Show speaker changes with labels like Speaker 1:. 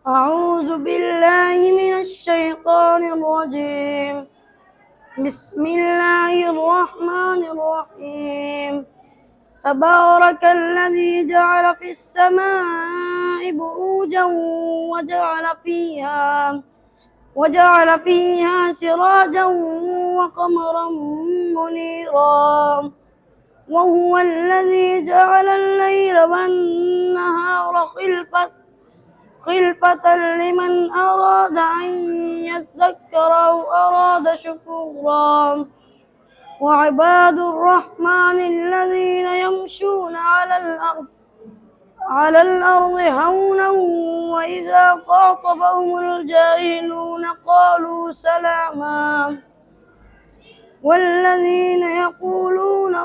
Speaker 1: أعوذ بالله من الشيطان الرجيم. بسم الله الرحمن الرحيم. تبارك الذي جعل في السماء بروجا وجعل فيها سراجا وقمرا منيرا وهو الذي جعل الليل والنهار خلفة لمن أراد أن يذكر أو أراد شكورا. وعباد الرحمن الذين يمشون على الأرض هونا وإذا خاطبهم الجاهلون قالوا سلاما. والذين يقولون